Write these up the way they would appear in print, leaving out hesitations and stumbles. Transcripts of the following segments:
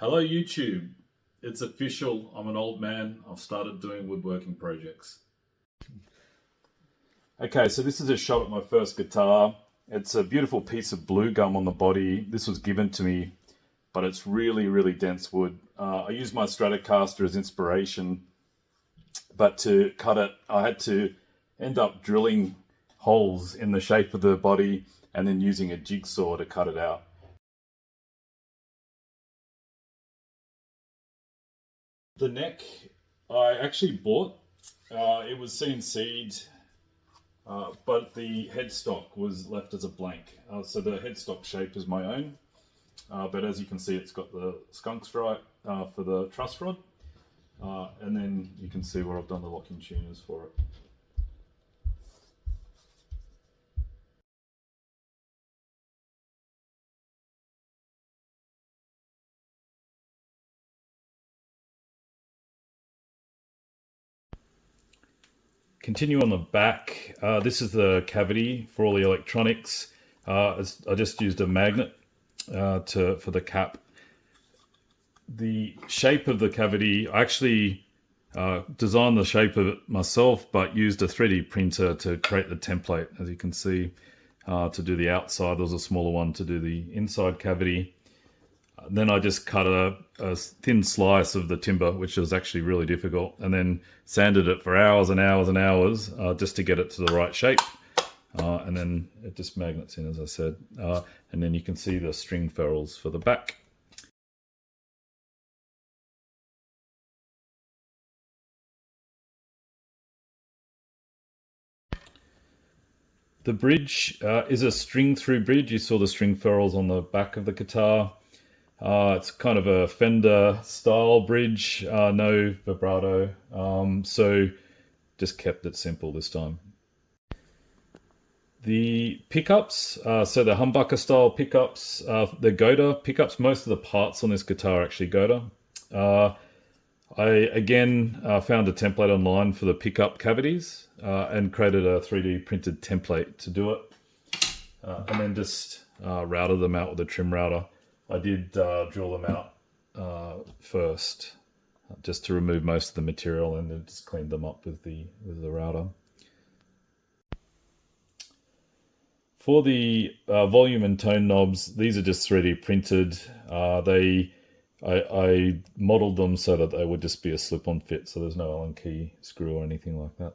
Hello YouTube. It's official. I'm an old man. I've started doing woodworking projects. Okay, so this is a shot at my first guitar. It's a beautiful piece of blue gum on the body. This was given to me, but it's really, really dense wood. I used my Stratocaster as inspiration, but to cut it, I had to end up drilling holes in the shape of the body and then using a jigsaw to cut it out. The neck I actually bought. It was CNC'd, but the headstock was left as a blank. So the headstock shape is my own, but as you can see, it's got the skunk stripe for the truss rod, and then you can see where I've done the locking tuners for it. Continue on the back. This is the cavity for all the electronics. I just used a magnet for the cap. The shape of the cavity, I actually designed the shape of it myself, but used a 3D printer to create the template, as you can see, to do the outside. There was a smaller one to do the inside cavity. Then I just cut a thin slice of the timber, which was actually really difficult, and then sanded it for hours and hours and hours just to get it to the right shape. And then it just magnets in, as I said. And then you can see the string ferrules for the back. The bridge is a string-through bridge. You saw the string ferrules on the back of the guitar. It's kind of a Fender style bridge, no vibrato, so just kept it simple this time. The pickups, so the humbucker style pickups, the Goda pickups, most of the parts on this guitar are actually Goda. I again found a template online for the pickup cavities and created a 3D printed template to do it, and then just routed them out with a trim router. I did drill them out first, just to remove most of the material, and then just cleaned them up with the router. For the volume and tone knobs, these are just 3D printed. I modeled them so that they would just be a slip-on fit, so there's no Allen key screw or anything like that.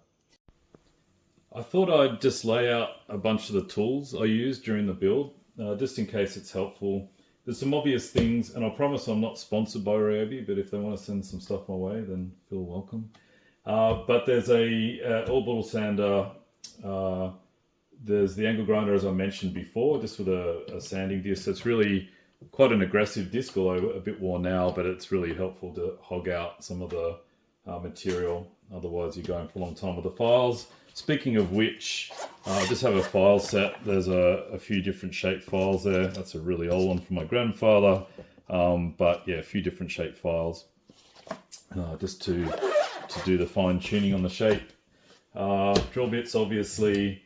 I thought I'd just lay out a bunch of the tools I used during the build, just in case it's helpful. There's some obvious things, and I promise I'm not sponsored by Ryobi, but if they want to send some stuff my way, then feel welcome. But there's a orbital sander, there's the angle grinder, as I mentioned before, just with a sanding disc. It's really quite an aggressive disc, although a bit worn now, but it's really helpful to hog out some of the material. Otherwise, you're going for a long time with the files. Speaking of which, I just have a file set. There's a few different shape files there. That's a really old one from my grandfather. But yeah, a few different shape files just to do the fine tuning on the shape. Drill bits, obviously.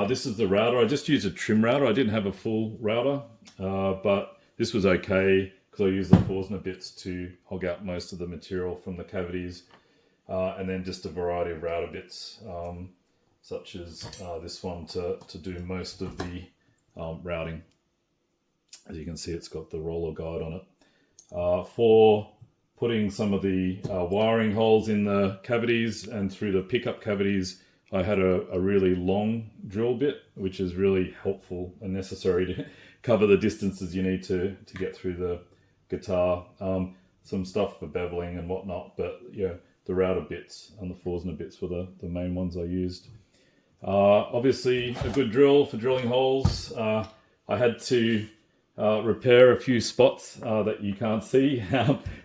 This is the router. I just used a trim router. I didn't have a full router, but this was okay because I used the Forstner bits to hog out most of the material from the cavities. And then just a variety of router bits, such as this one to do most of the routing. As you can see, it's got the roller guide on it. For putting some of the wiring holes in the cavities and through the pickup cavities, I had a really long drill bit, which is really helpful and necessary to cover the distances you need to get through the guitar. Some stuff for beveling and whatnot, but yeah, the router bits and the Forstner bits were the main ones I used. Obviously, a good drill for drilling holes. I had to repair a few spots that you can't see,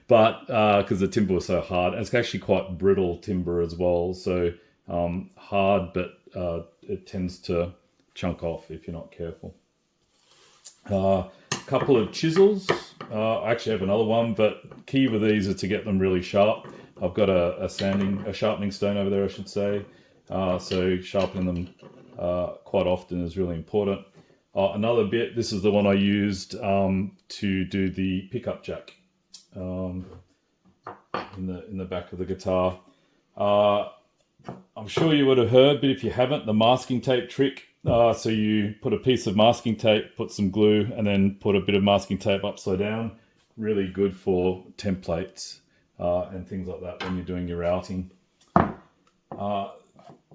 but because the timber was so hard. And it's actually quite brittle timber as well, so hard, but it tends to chunk off if you're not careful. Couple of chisels. I actually have another one, but key with these is to get them really sharp. I've got a sharpening stone over there, I should say. So sharpening them quite often is really important. Another bit, this is the one I used to do the pickup jack. in the back of the guitar. I'm sure you would have heard, but if you haven't, the masking tape trick. So you put a piece of masking tape, put some glue, and then put a bit of masking tape upside down. Really good for templates and things like that when you're doing your routing. I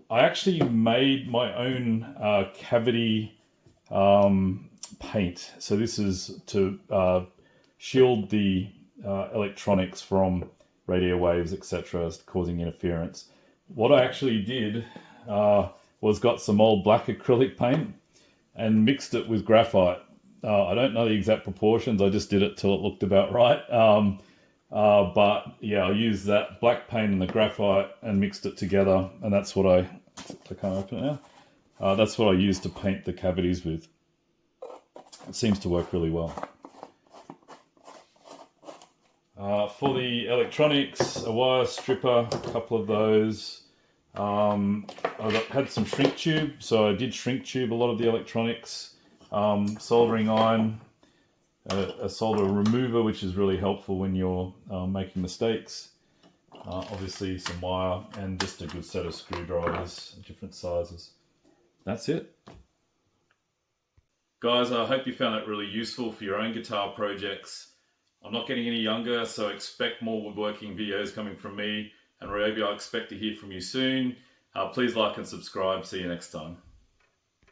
actually made my own cavity paint. So this is to shield the electronics from radio waves, etc., causing interference. What I actually did was got some old black acrylic paint and mixed it with graphite. I don't know the exact proportions. I just did it till it looked about right. But yeah, I used that black paint and the graphite and mixed it together, and that's what I can't open it now. That's what I used to paint the cavities with. It seems to work really well. For the electronics, a wire stripper, a couple of those. I had some shrink tube, so I did shrink tube a lot of the electronics. Soldering iron, a solder remover, which is really helpful when you're making mistakes. Obviously some wire and just a good set of screwdrivers, different sizes. That's it. Guys, I hope you found that really useful for your own guitar projects. I'm not getting any younger, so expect more woodworking videos coming from me, and Ryobi, I expect to hear from you soon. Please like and subscribe. See you next time.